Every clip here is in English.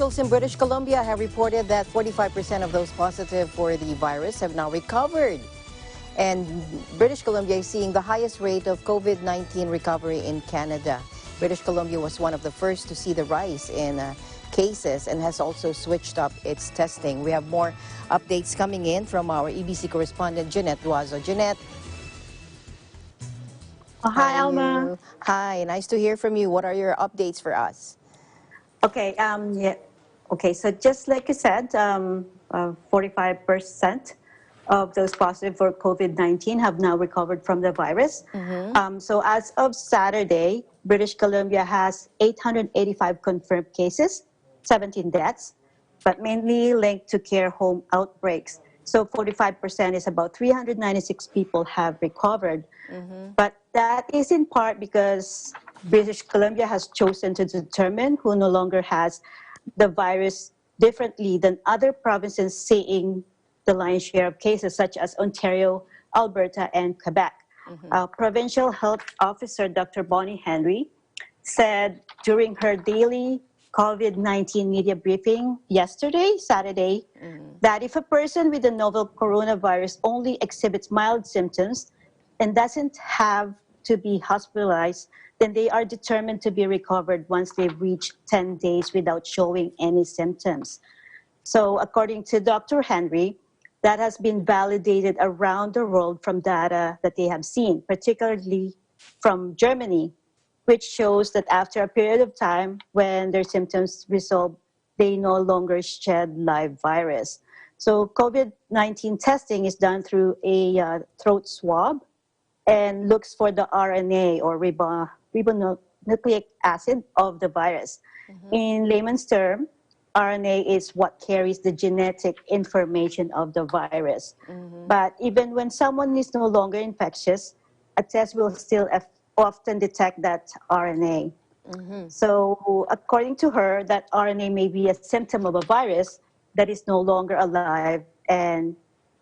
officials in British Columbia have reported that 45% of those positive for the virus have now recovered. And British Columbia is seeing the highest rate of COVID-19 recovery in Canada. British Columbia was one of the first to see the rise in cases and has also switched up its testing. We have more updates coming in from our EBC correspondent, Jeanette Duazo. Jeanette. Hi, Alma. Hi, nice to hear from you. What are your updates for us? Okay, okay, so just like you said, 45% of those positive for COVID-19 have now recovered from the virus. So as of Saturday, British Columbia has 885 confirmed cases, 17 deaths, but mainly linked to care home outbreaks. So 45% is about 396 people have recovered. But that is in part because British Columbia has chosen to determine who no longer has the virus differently than other provinces seeing the lion's share of cases, such as Ontario, Alberta, and Quebec. Provincial Health Officer Dr. Bonnie Henry said during her daily COVID-19 media briefing yesterday, Saturday, that if a person with the novel coronavirus only exhibits mild symptoms and doesn't have to be hospitalized, then they are determined to be recovered once they've reached 10 days without showing any symptoms. So according to Dr. Henry, that has been validated around the world from data that they have seen, particularly from Germany, which shows that after a period of time when their symptoms resolve, they no longer shed live virus. So COVID-19 testing is done through a throat swab and looks for the RNA or ribonucleic acid of the virus. In layman's term, RNA is what carries the genetic information of the virus. But even when someone is no longer infectious, a test will still often detect that RNA. So according to her, that RNA may be a symptom of a virus that is no longer alive, and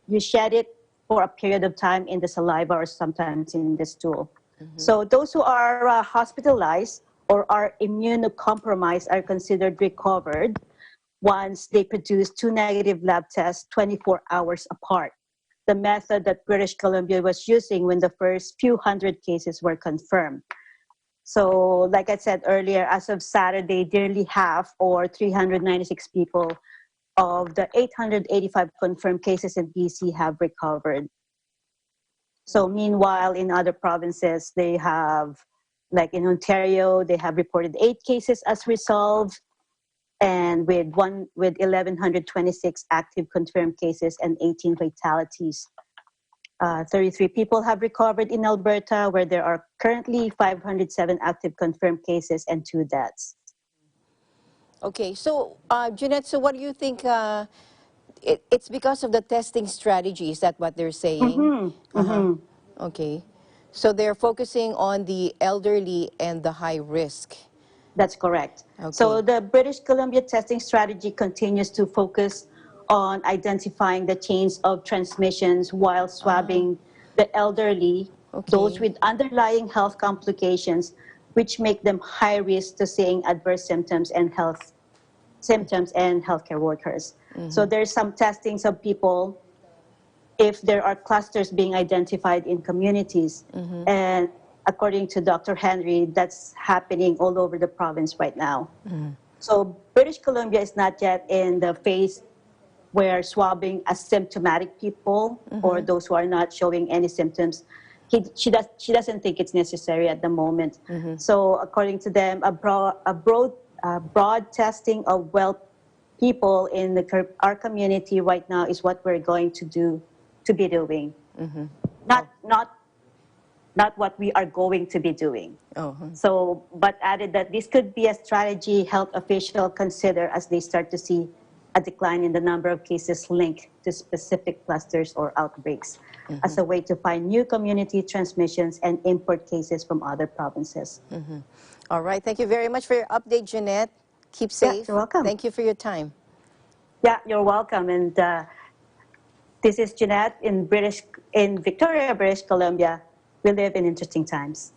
you shed it for a period of time in the saliva or sometimes in the stool. So those who are hospitalized or are immunocompromised are considered recovered once they produce 2 negative lab tests 24 hours apart, the method that British Columbia was using when the first few hundred cases were confirmed. So like I said earlier, as of Saturday, nearly half or 396 people of the 885 confirmed cases in BC have recovered. So meanwhile, in other provinces, they have, like in Ontario, they have reported 8 cases as resolved, and with 1,126 active confirmed cases and 18 fatalities. 33 people have recovered in Alberta, where there are currently 507 active confirmed cases and 2 deaths. Okay, so Jeanette, so what do you think? It's because of the testing strategy, is that what they're saying? Okay, so they're focusing on the elderly and the high risk. That's correct. Okay. So the British Columbia testing strategy continues to focus on identifying the chains of transmissions while swabbing the elderly, those with underlying health complications, which make them high risk to seeing adverse symptoms and healthcare workers. So there's some testings of people if there are clusters being identified in communities. And according to Dr. Henry, that's happening all over the province right now. So British Columbia is not yet in the phase where swabbing asymptomatic people or those who are not showing any symptoms. She doesn't think it's necessary at the moment. So according to them, a broad testing of well people in our community right now is what we're going to be doing. Not what we are going to be doing. So, but added that this could be a strategy health officials consider as they start to see a decline in the number of cases linked to specific clusters or outbreaks as a way to find new community transmissions and import cases from other provinces. All right, thank you very much for your update, Jeanette. Keep safe. Yeah, you're welcome. Thank you for your time. Yeah, you're welcome. And this is Jeanette in Victoria, British Columbia. We live in interesting times.